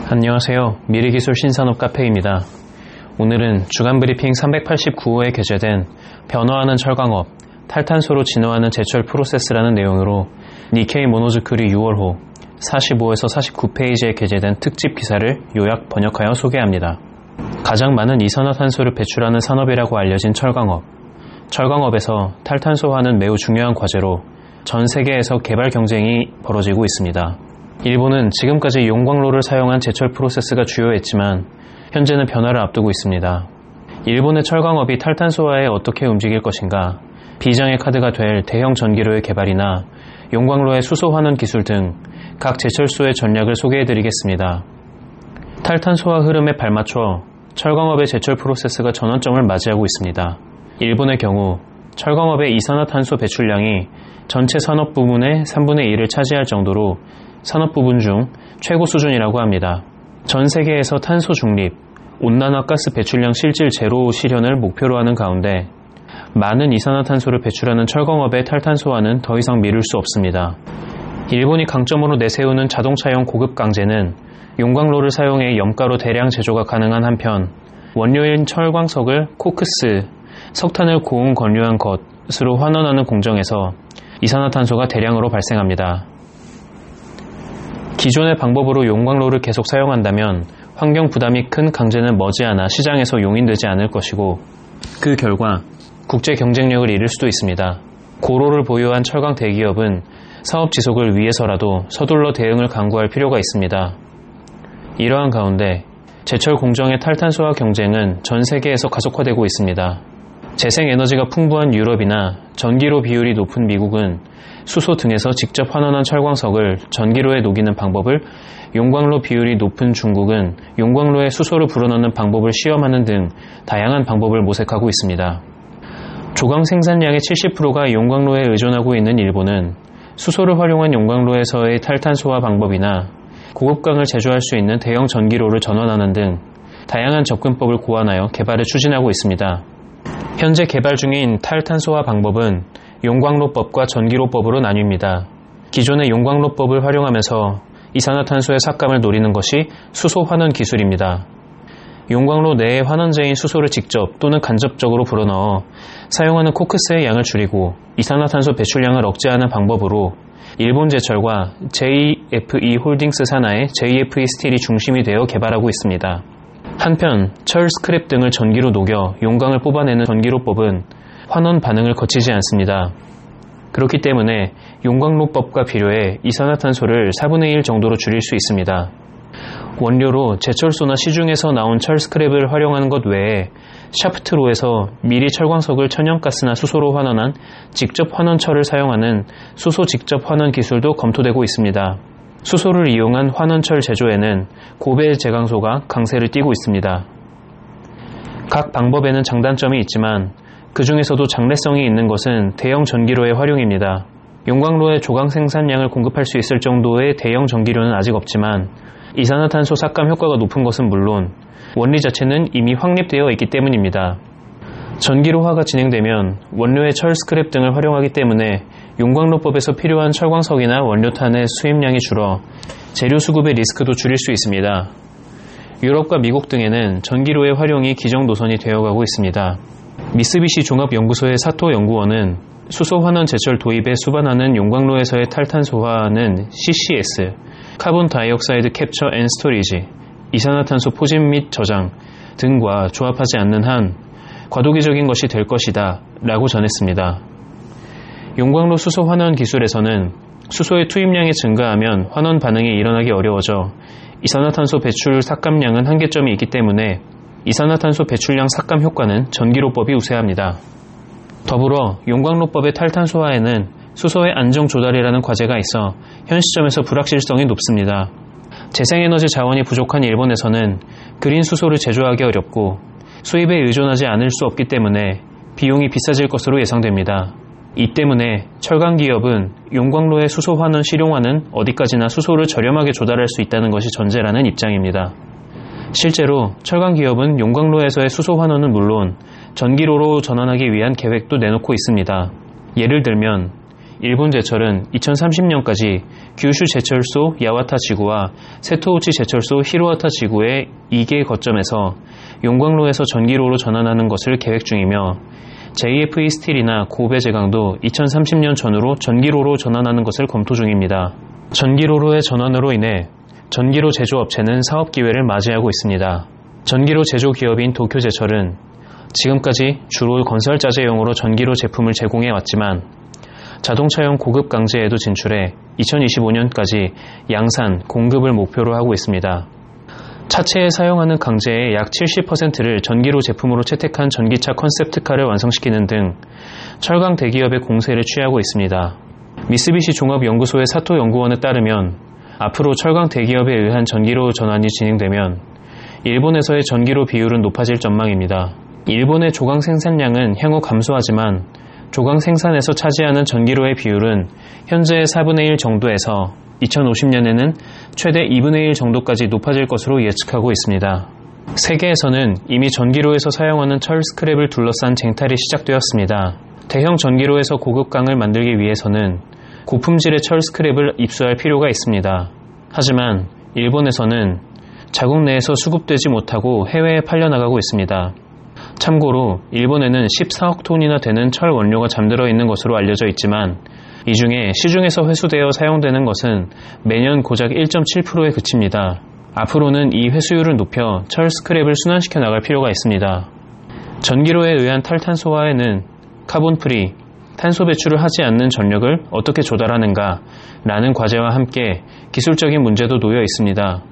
안녕하세요. 미래기술 신산업 카페입니다. 오늘은 주간 브리핑 389호에 게재된 변화하는 철강업, 탈탄소로 진화하는 제철 프로세스라는 내용으로 니케이 모노즈쿠리 6월호 45에서 49페이지에 게재된 특집 기사를 요약 번역하여 소개합니다. 가장 많은 이산화탄소를 배출하는 산업이라고 알려진 철강업. 철강업에서 탈탄소화는 매우 중요한 과제로 전 세계에서 개발 경쟁이 벌어지고 있습니다. 일본은 지금까지 용광로를 사용한 제철 프로세스가 주요했지만 현재는 변화를 앞두고 있습니다. 일본의 철강업이 탈탄소화에 어떻게 움직일 것인가, 비장의 카드가 될 대형 전기로의 개발이나 용광로의 수소 환원 기술 등 각 제철소의 전략을 소개해드리겠습니다. 탈탄소화 흐름에 발맞춰 철강업의 제철 프로세스가 전환점을 맞이하고 있습니다. 일본의 경우 철강업의 이산화탄소 배출량이 전체 산업 부문의 3분의 1을 차지할 정도로 산업 부분 중 최고 수준이라고 합니다. 전 세계에서 탄소 중립, 온난화 가스 배출량 실질 제로 실현을 목표로 하는 가운데 많은 이산화탄소를 배출하는 철강업의 탈탄소화는 더 이상 미룰 수 없습니다. 일본이 강점으로 내세우는 자동차용 고급 강제는 용광로를 사용해 염가로 대량 제조가 가능한 한편 원료인 철광석을 코크스, 석탄을 고온 건류한 것으로 환원하는 공정에서 이산화탄소가 대량으로 발생합니다. 기존의 방법으로 용광로를 계속 사용한다면 환경 부담이 큰 강제는 머지않아 시장에서 용인되지 않을 것이고 그 결과 국제 경쟁력을 잃을 수도 있습니다. 고로를 보유한 철강 대기업은 사업 지속을 위해서라도 서둘러 대응을 강구할 필요가 있습니다. 이러한 가운데 제철 공정의 탈탄소화 경쟁은 전 세계에서 가속화되고 있습니다. 재생에너지가 풍부한 유럽이나 전기로 비율이 높은 미국은 수소 등에서 직접 환원한 철광석을 전기로에 녹이는 방법을, 용광로 비율이 높은 중국은 용광로에 수소를 불어넣는 방법을 시험하는 등 다양한 방법을 모색하고 있습니다. 조강 생산량의 70%가 용광로에 의존하고 있는 일본은 수소를 활용한 용광로에서의 탈탄소화 방법이나 고급강을 제조할 수 있는 대형 전기로를 전환하는 등 다양한 접근법을 고안하여 개발을 추진하고 있습니다. 현재 개발 중인 탈탄소화 방법은 용광로법과 전기로법으로 나뉩니다. 기존의 용광로법을 활용하면서 이산화탄소의 삭감을 노리는 것이 수소 환원 기술입니다. 용광로 내에 환원제인 수소를 직접 또는 간접적으로 불어넣어 사용하는 코크스의 양을 줄이고 이산화탄소 배출량을 억제하는 방법으로 일본 제철과 JFE 홀딩스 산하의 JFE 스틸이 중심이 되어 개발하고 있습니다. 한편 철 스크랩 등을 전기로 녹여 용광을 뽑아내는 전기로법은 환원 반응을 거치지 않습니다. 그렇기 때문에 용광로법과 비료에 이산화탄소를 4분의 1 정도로 줄일 수 있습니다. 원료로 제철소나 시중에서 나온 철 스크랩을 활용하는 것 외에 샤프트로에서 미리 철광석을 천연가스나 수소로 환원한 직접 환원철을 사용하는 수소 직접 환원 기술도 검토되고 있습니다. 수소를 이용한 환원철 제조에는 고배 제강소가 강세를 띠고 있습니다. 각 방법에는 장단점이 있지만 그 중에서도 장래성이 있는 것은 대형 전기로의 활용입니다. 용광로의 조강 생산량을 공급할 수 있을 정도의 대형 전기로는 아직 없지만 이산화탄소 삭감 효과가 높은 것은 물론 원리 자체는 이미 확립되어 있기 때문입니다. 전기로화가 진행되면 원료의 철 스크랩 등을 활용하기 때문에 용광로법에서 필요한 철광석이나 원료탄의 수입량이 줄어 재료 수급의 리스크도 줄일 수 있습니다. 유럽과 미국 등에는 전기로의 활용이 기정 노선이 되어가고 있습니다. 미쓰비시 종합연구소의 사토 연구원은 수소 환원 제철 도입에 수반하는 용광로에서의 탈탄소화는 CCS, 카본 다이옥사이드 캡처 앤 스토리지, 이산화탄소 포집 및 저장 등과 조합하지 않는 한 과도기적인 것이 될 것이다 라고 전했습니다. 용광로 수소 환원 기술에서는 수소의 투입량이 증가하면 환원 반응이 일어나기 어려워져 이산화탄소 배출 삭감량은 한계점이 있기 때문에 이산화탄소 배출량 삭감 효과는 전기로법이 우세합니다. 더불어 용광로법의 탈탄소화에는 수소의 안정 조달이라는 과제가 있어 현 시점에서 불확실성이 높습니다. 재생에너지 자원이 부족한 일본에서는 그린 수소를 제조하기 어렵고 수입에 의존하지 않을 수 없기 때문에 비용이 비싸질 것으로 예상됩니다. 이 때문에 철강 기업은 용광로의 수소 환원 실용화는 어디까지나 수소를 저렴하게 조달할 수 있다는 것이 전제라는 입장입니다. 실제로 철강 기업은 용광로에서의 수소 환원은 물론 전기로로 전환하기 위한 계획도 내놓고 있습니다. 예를 들면 일본 제철은 2030년까지 규슈 제철소 야와타 지구와 세토우치 제철소 히로와타 지구의 2개 거점에서 용광로에서 전기로로 전환하는 것을 계획 중이며 JFE 스틸이나 고베 제강도 2030년 전후로 전기로로 전환하는 것을 검토 중입니다. 전기로로의 전환으로 인해 전기로 제조업체는 사업 기회를 맞이하고 있습니다. 전기로 제조 기업인 도쿄제철은 지금까지 주로 건설 자재용으로 전기로 제품을 제공해 왔지만 자동차용 고급 강제에도 진출해 2025년까지 양산, 공급을 목표로 하고 있습니다. 차체에 사용하는 강제의 약 70%를 전기로 제품으로 채택한 전기차 컨셉트카를 완성시키는 등 철강 대기업의 공세를 취하고 있습니다. 미쓰비시 종합연구소의 사토 연구원에 따르면 앞으로 철강 대기업에 의한 전기로 전환이 진행되면 일본에서의 전기로 비율은 높아질 전망입니다. 일본의 조강 생산량은 향후 감소하지만 조강 생산에서 차지하는 전기로의 비율은 현재의 4분의 1 정도에서 2050년에는 최대 2분의 1 정도까지 높아질 것으로 예측하고 있습니다. 세계에서는 이미 전기로에서 사용하는 철 스크랩을 둘러싼 쟁탈이 시작되었습니다. 대형 전기로에서 고급강을 만들기 위해서는 고품질의 철 스크랩을 입수할 필요가 있습니다. 하지만 일본에서는 자국 내에서 수급되지 못하고 해외에 팔려나가고 있습니다. 참고로 일본에는 14억 톤이나 되는 철 원료가 잠들어 있는 것으로 알려져 있지만 이 중에 시중에서 회수되어 사용되는 것은 매년 고작 1.7%에 그칩니다. 앞으로는 이 회수율을 높여 철 스크랩을 순환시켜 나갈 필요가 있습니다. 전기로에 의한 탈탄소화에는 카본 프리, 탄소 배출을 하지 않는 전력을 어떻게 조달하는가 라는 과제와 함께 기술적인 문제도 놓여 있습니다.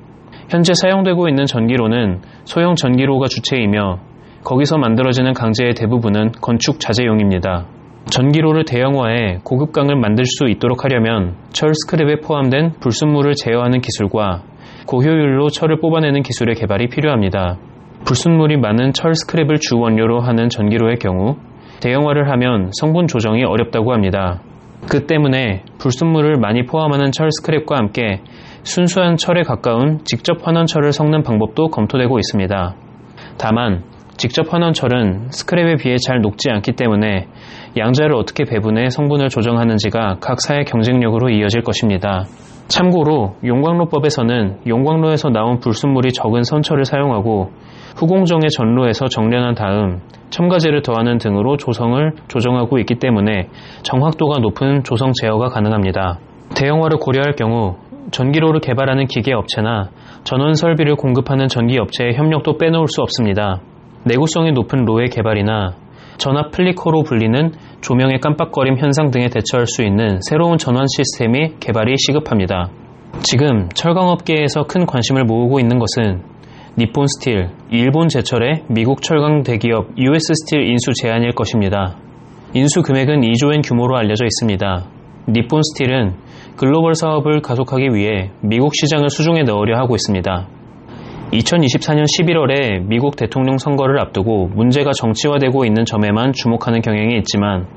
현재 사용되고 있는 전기로는 소형 전기로가 주체이며 거기서 만들어지는 강제의 대부분은 건축 자재용입니다. 전기로를 대형화해 고급강을 만들 수 있도록 하려면 철 스크랩에 포함된 불순물을 제어하는 기술과 고효율로 철을 뽑아내는 기술의 개발이 필요합니다. 불순물이 많은 철 스크랩을 주 원료로 하는 전기로의 경우 대형화를 하면 성분 조정이 어렵다고 합니다. 그 때문에 불순물을 많이 포함하는 철 스크랩과 함께 순수한 철에 가까운 직접 환원 철을 섞는 방법도 검토되고 있습니다. 다만 직접 환원 철은 스크랩에 비해 잘 녹지 않기 때문에 양자를 어떻게 배분해 성분을 조정하는지가 각 사의 경쟁력으로 이어질 것입니다. 참고로 용광로법에서는 용광로에서 나온 불순물이 적은 선철을 사용하고 후공정의 전로에서 정련한 다음 첨가제를 더하는 등으로 조성을 조정하고 있기 때문에 정확도가 높은 조성 제어가 가능합니다. 대형화를 고려할 경우 전기로를 개발하는 기계업체나 전원 설비를 공급하는 전기업체의 협력도 빼놓을 수 없습니다. 내구성이 높은 로의 개발이나 전압 플리커로 불리는 조명의 깜빡거림 현상 등에 대처할 수 있는 새로운 전원 시스템의 개발이 시급합니다. 지금 철강업계에서 큰 관심을 모으고 있는 것은 니폰 스틸, 일본 제철의 미국 철강 대기업 US 스틸 인수 제안일 것입니다. 인수 금액은 2조엔 규모로 알려져 있습니다. 니폰 스틸은 글로벌 사업을 가속하기 위해 미국 시장을 수중에 넣으려 하고 있습니다. 2024년 11월에 미국 대통령 선거를 앞두고 문제가 정치화되고 있는 점에만 주목하는 경향이 있지만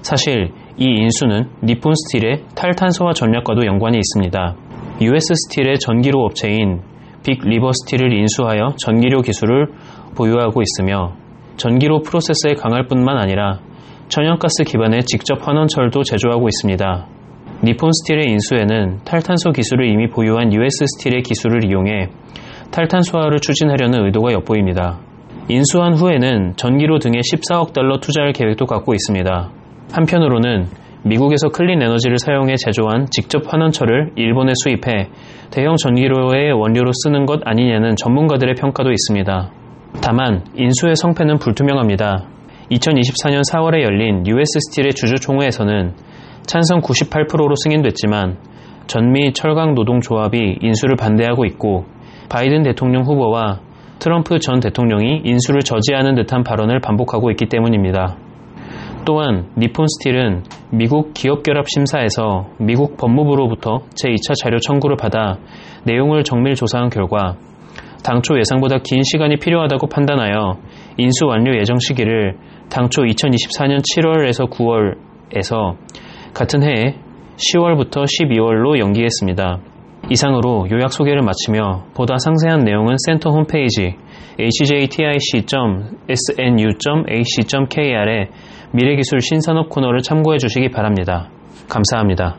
사실 이 인수는 니폰 스틸의 탈탄소화 전략과도 연관이 있습니다. US 스틸의 전기로 업체인 빅 리버 스틸을 인수하여 전기료 기술을 보유하고 있으며 전기로 프로세스에 강할 뿐만 아니라 천연가스 기반의 직접 환원철도 제조하고 있습니다. 니폰 스틸의 인수에는 탈탄소 기술을 이미 보유한 US 스틸의 기술을 이용해 탈탄소화를 추진하려는 의도가 엿보입니다. 인수한 후에는 전기로 등에 14억 달러 투자할 계획도 갖고 있습니다. 한편으로는 미국에서 클린 에너지를 사용해 제조한 직접 환원철을 일본에 수입해 대형 전기로의 원료로 쓰는 것 아니냐는 전문가들의 평가도 있습니다. 다만 인수의 성패는 불투명합니다. 2024년 4월에 열린 US 스틸의 주주총회에서는 찬성 98%로 승인됐지만 전미 철강 노동조합이 인수를 반대하고 있고 바이든 대통령 후보와 트럼프 전 대통령이 인수를 저지하는 듯한 발언을 반복하고 있기 때문입니다. 또한 니폰 스틸은 미국 기업결합심사에서 미국 법무부로부터 제2차 자료 청구를 받아 내용을 정밀 조사한 결과 당초 예상보다 긴 시간이 필요하다고 판단하여 인수 완료 예정 시기를 당초 2024년 7월에서 9월에서 같은 해에 10월부터 12월로 연기했습니다. 이상으로 요약 소개를 마치며 보다 상세한 내용은 센터 홈페이지 hjtic.snu.ac.kr의 미래기술 신산업 코너를 참고해 주시기 바랍니다. 감사합니다.